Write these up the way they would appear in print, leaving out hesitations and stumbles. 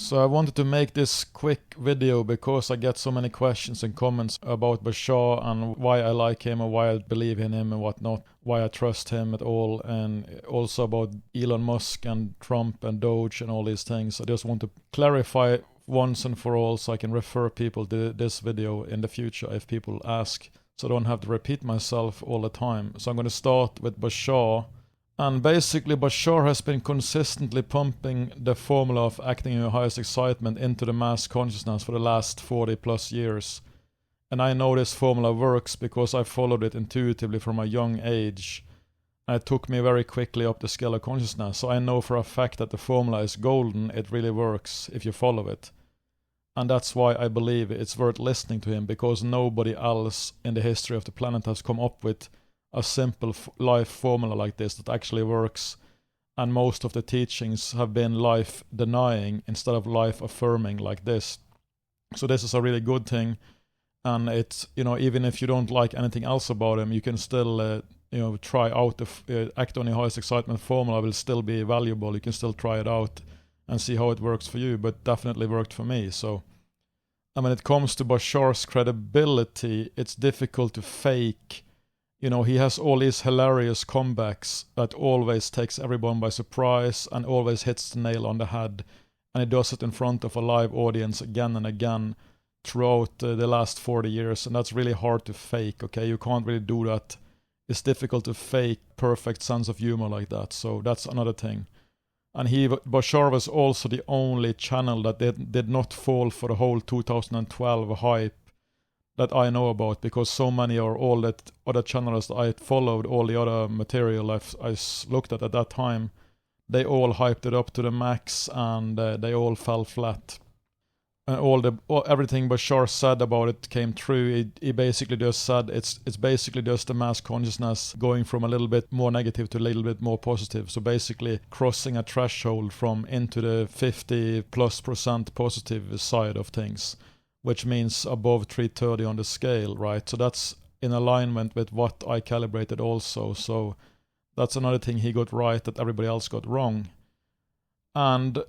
So I wanted to make this quick video because I get so many questions and comments about Bashar and why I like him and why I believe in him and whatnot, why I trust him at all, and also about Elon Musk and Trump and DOGE and all these things. I just want to clarify once and for all so I can refer people to this video in the future if people ask, so I don't have to repeat myself all the time. So I'm going to start with Bashar. And basically Bashar has been consistently pumping the formula of acting in your highest excitement into the mass consciousness for the last 40 plus years. And I know this formula works because I followed it intuitively from a young age. And it took me very quickly up the scale of consciousness. So I know for a fact that the formula is golden. It really works if you follow it. And that's why I believe it's worth listening to him, because nobody else in the history of the planet has come up with a simple life formula like this that actually works, and most of the teachings have been life denying instead of life affirming like this. So this is a really good thing, and it's, even if you don't like anything else about him, you can still try out the act on your highest excitement formula. Will still be valuable. You can still try it out and see how it works for you, but definitely worked for me. So, and when it comes to Bashar's credibility, it's difficult to fake. He has all these hilarious comebacks that always takes everyone by surprise and always hits the nail on the head. And he does it in front of a live audience again and again throughout the last 40 years. And that's really hard to fake, okay? You can't really do that. It's difficult to fake perfect sense of humor like that. So that's another thing. And Bashar was also the only channel that did not fall for the whole 2012 hype that I know about, because so many or all that other channels that I followed, all the other material I looked at that time, they all hyped it up to the max, and they all fell flat. And everything Bashar said about it came true. He basically just said it's basically just the mass consciousness going from a little bit more negative to a little bit more positive. So basically crossing a threshold from into the 50+% positive side of things, which means above 330 on the scale, right? So that's in alignment with what I calibrated also. So that's another thing he got right that everybody else got wrong. And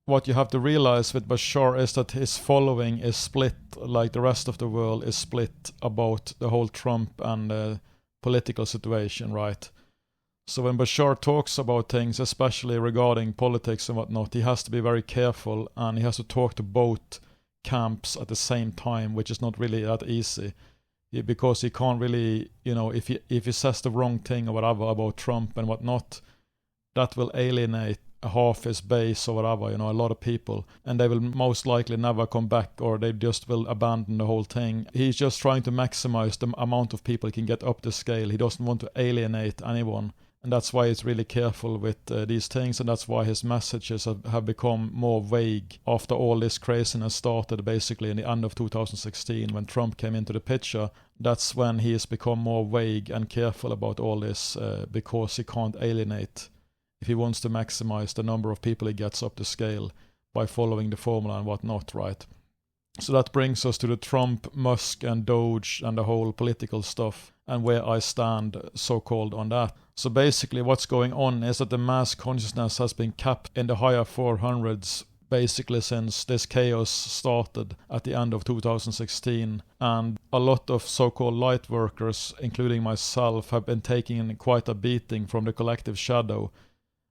what you have to realize with Bashar is that his following is split, like the rest of the world is split about the whole Trump and political situation, right? So when Bashar talks about things, especially regarding politics and whatnot, he has to be very careful, and he has to talk to both camps at the same time, which is not really that easy, because he can't really, if he says the wrong thing or whatever about Trump and whatnot, that will alienate half his base or whatever, a lot of people, and they will most likely never come back, or they just will abandon the whole thing. He's just trying to maximize the amount of people he can get up the scale. He doesn't want to alienate anyone. And that's why he's really careful with these things, and that's why his messages have become more vague after all this craziness started, basically in the end of 2016 when Trump came into the picture. That's when he has become more vague and careful about all this, because he can't alienate if he wants to maximize the number of people he gets up the scale by following the formula and whatnot, right? So that brings us to the Trump, Musk and DOGE and the whole political stuff, and where I stand so-called on that. So basically what's going on is that the mass consciousness has been capped in the higher 400s basically since this chaos started at the end of 2016, and a lot of so-called light workers, including myself, have been taking quite a beating from the collective shadow,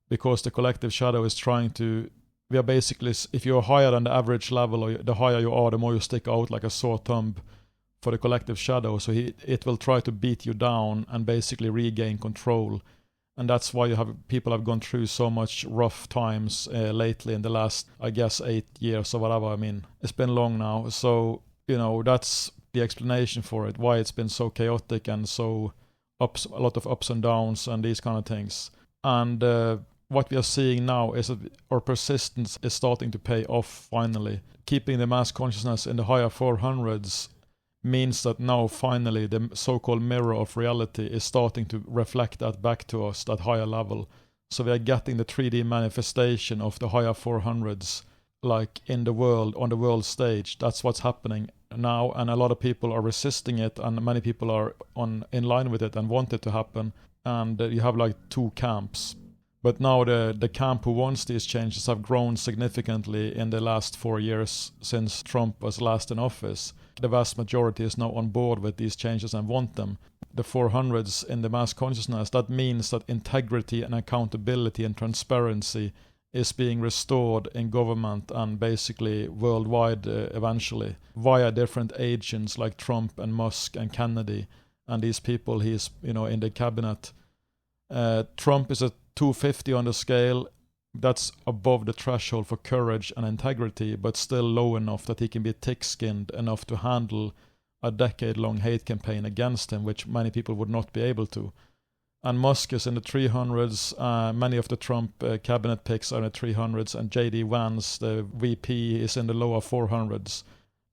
because the collective shadow is trying to, we are basically, if you're higher than the average level, or the higher you are, the more you stick out like a sore thumb for the collective shadow. So it will try to beat you down and basically regain control. And that's why people have gone through so much rough times lately in the last, I guess, 8 years or whatever. I mean, it's been long now. So, that's the explanation for it, why it's been so chaotic and so a lot of ups and downs and these kind of things. And what we are seeing now is that our persistence is starting to pay off finally. Keeping the mass consciousness in the higher 400s means that now finally the so-called mirror of reality is starting to reflect that back to us, that higher level. So we are getting the 3D manifestation of the higher 400s, like in the world, on the world stage. That's what's happening now, and a lot of people are resisting it, and many people are in line with it and want it to happen. And you have like two camps. But now the camp who wants these changes have grown significantly in the last 4 years since Trump was last in office. The vast majority is now on board with these changes and want them. The 400s in the mass consciousness, that means that integrity and accountability and transparency is being restored in government and basically worldwide eventually via different agents like Trump and Musk and Kennedy and these people he's in the cabinet. Trump is a 250 on the scale. That's above the threshold for courage and integrity, but still low enough that he can be thick-skinned enough to handle a decade-long hate campaign against him, which many people would not be able to. And Musk is in the 300s. Many of the Trump cabinet picks are in the 300s, and J.D. Vance, the VP, is in the lower 400s.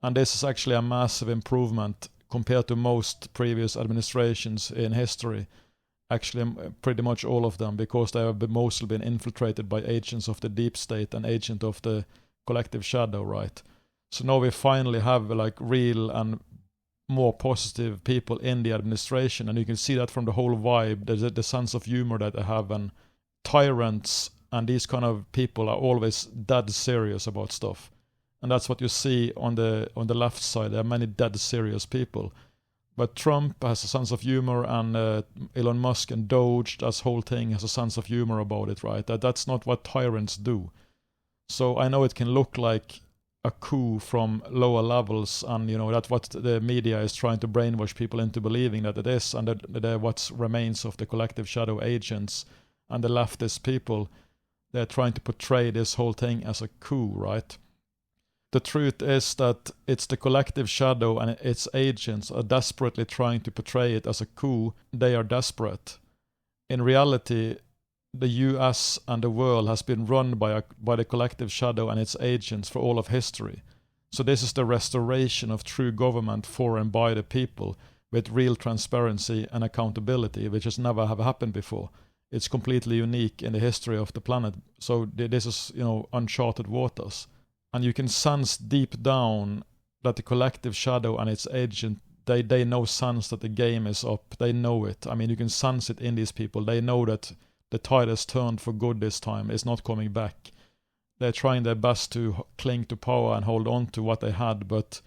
And this is actually a massive improvement compared to most previous administrations in history. Actually, pretty much all of them, because they have mostly been infiltrated by agents of the deep state and agent of the collective shadow, right? So now we finally have like real and more positive people in the administration, and you can see that from the whole vibe, the sense of humor that they have, and tyrants and these kind of people are always dead serious about stuff. And that's what you see on the left side. There are many dead serious people. But Trump has a sense of humor, and Elon Musk and DOGE, that whole thing has a sense of humor about it, right? That's not what tyrants do. So I know it can look like a coup from lower levels, and that's what the media is trying to brainwash people into believing that it is, and that what remains of the collective shadow agents and the leftist people, they're trying to portray this whole thing as a coup, right? The truth is that it's the collective shadow and its agents are desperately trying to portray it as a coup. They are desperate. In reality, the US and the world has been run by the collective shadow and its agents for all of history. So this is the restoration of true government for and by the people, with real transparency and accountability, which has never have happened before. It's completely unique in the history of the planet. So this is, uncharted waters. And you can sense deep down that the collective shadow and its agent, they sense that the game is up. They know it. I mean, you can sense it in these people. They know that the tide has turned for good this time. It's not coming back. They're trying their best to cling to power and hold on to what they had, but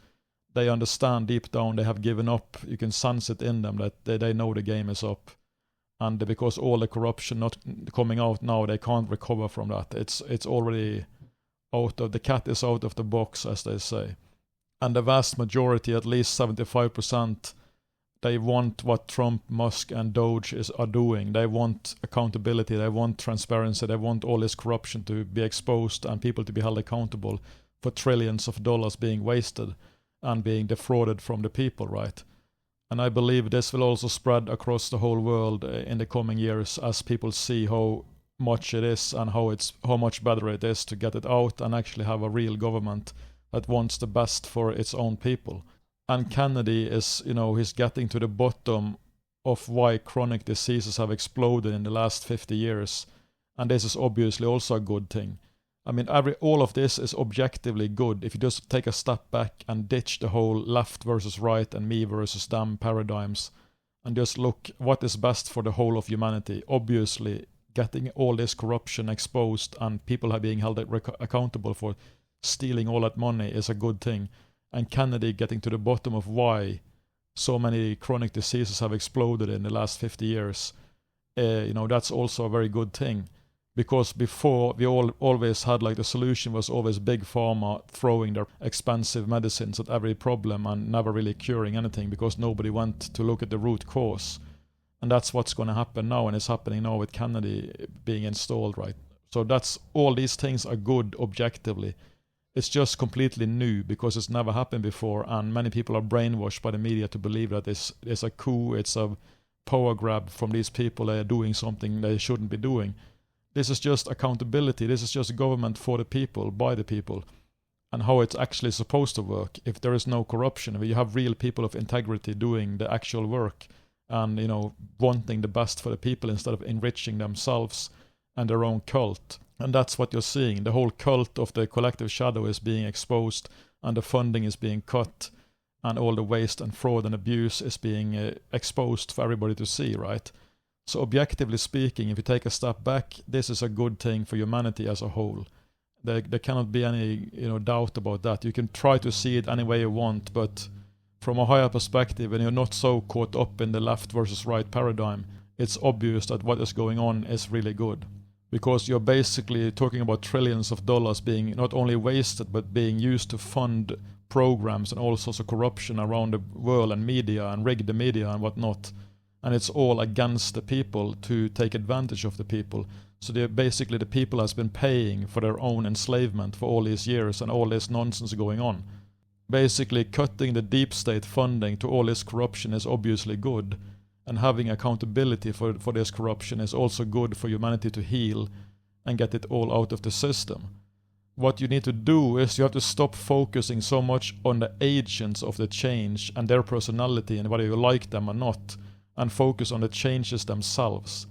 they understand deep down they have given up. You can sense it in them that they know the game is up. And because all the corruption not coming out now, they can't recover from that. It's already the cat is out of the box, as they say. And the vast majority, at least 75%, they want what Trump, Musk and DOGE are doing. They want accountability, they want transparency, they want all this corruption to be exposed and people to be held accountable for trillions of dollars being wasted and being defrauded from the people, right? And I believe this will also spread across the whole world in the coming years as people see how much it is and how much better it is to get it out and actually have a real government that wants the best for its own people. And Kennedy is, he's getting to the bottom of why chronic diseases have exploded in the last 50 years. And this is obviously also a good thing. I mean, all of this is objectively good if you just take a step back and ditch the whole left versus right and me versus them paradigms and just look what is best for the whole of humanity. Obviously, getting all this corruption exposed and people are being held accountable for stealing all that money is a good thing. And Kennedy getting to the bottom of why so many chronic diseases have exploded in the last 50 years, that's also a very good thing. Because before, we always had the solution was always big pharma throwing their expensive medicines at every problem and never really curing anything because nobody went to look at the root cause. And that's what's going to happen now, and it's happening now with Kennedy being installed, right? So all these things are good objectively. It's just completely new because it's never happened before, and many people are brainwashed by the media to believe that it's a coup, it's a power grab from these people. They are doing something they shouldn't be doing. This is just accountability. This is just government for the people, by the people, and how it's actually supposed to work. If there is no corruption, if you have real people of integrity doing the actual work and, wanting the best for the people instead of enriching themselves and their own cult. And that's what you're seeing. The whole cult of the collective shadow is being exposed, and the funding is being cut, and all the waste and fraud and abuse is being exposed for everybody to see, right? So objectively speaking, if you take a step back, this is a good thing for humanity as a whole. There cannot be any doubt about that. You can try to see it any way you want, but from a higher perspective, and you're not so caught up in the left versus right paradigm, it's obvious that what is going on is really good. Because you're basically talking about trillions of dollars being not only wasted, but being used to fund programs and all sorts of corruption around the world and media and rig the media and whatnot. And it's all against the people to take advantage of the people. So basically the people has been paying for their own enslavement for all these years and all this nonsense going on. Basically cutting the deep state funding to all this corruption is obviously good, and having accountability for this corruption is also good for humanity to heal and get it all out of the system. What you need to do is you have to stop focusing so much on the agents of the change and their personality and whether you like them or not, and focus on the changes themselves.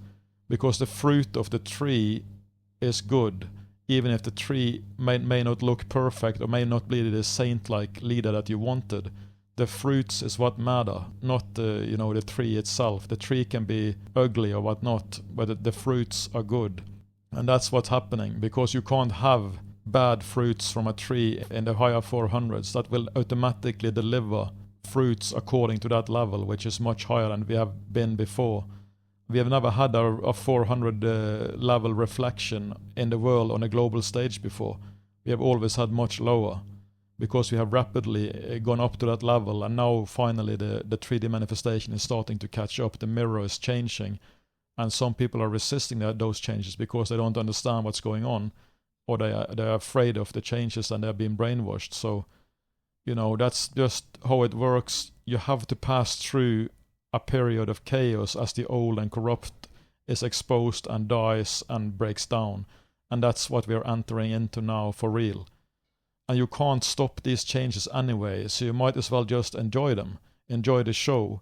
Because the fruit of the tree is good, even if the tree may not look perfect or may not be the saint-like leader that you wanted. The fruits is what matter, not the tree itself. The tree can be ugly or whatnot, but the fruits are good. And that's what's happening, because you can't have bad fruits from a tree in the higher 400s that will automatically deliver fruits according to that level, which is much higher than we have been before. We have never had a 400 level reflection in the world on a global stage before. We have always had much lower, because we have rapidly gone up to that level, and now finally the 3D manifestation is starting to catch up. The mirror is changing, and some people are resisting those changes because they don't understand what's going on, or they're afraid of the changes and they're being brainwashed. So, that's just how it works. You have to pass through a period of chaos as the old and corrupt is exposed and dies and breaks down. And that's what we're entering into now for real. And you can't stop these changes anyway, so you might as well just enjoy them. Enjoy the show.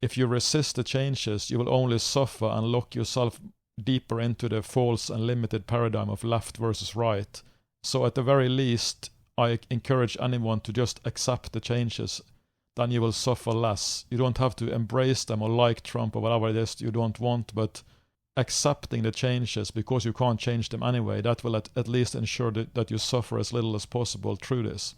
If you resist the changes, you will only suffer and lock yourself deeper into the false and limited paradigm of left versus right. So at the very least, I encourage anyone to just accept the changes. Then you will suffer less. You don't have to embrace them or like Trump or whatever it is you don't want, but accepting the changes, because you can't change them anyway, that will at least ensure that you suffer as little as possible through this.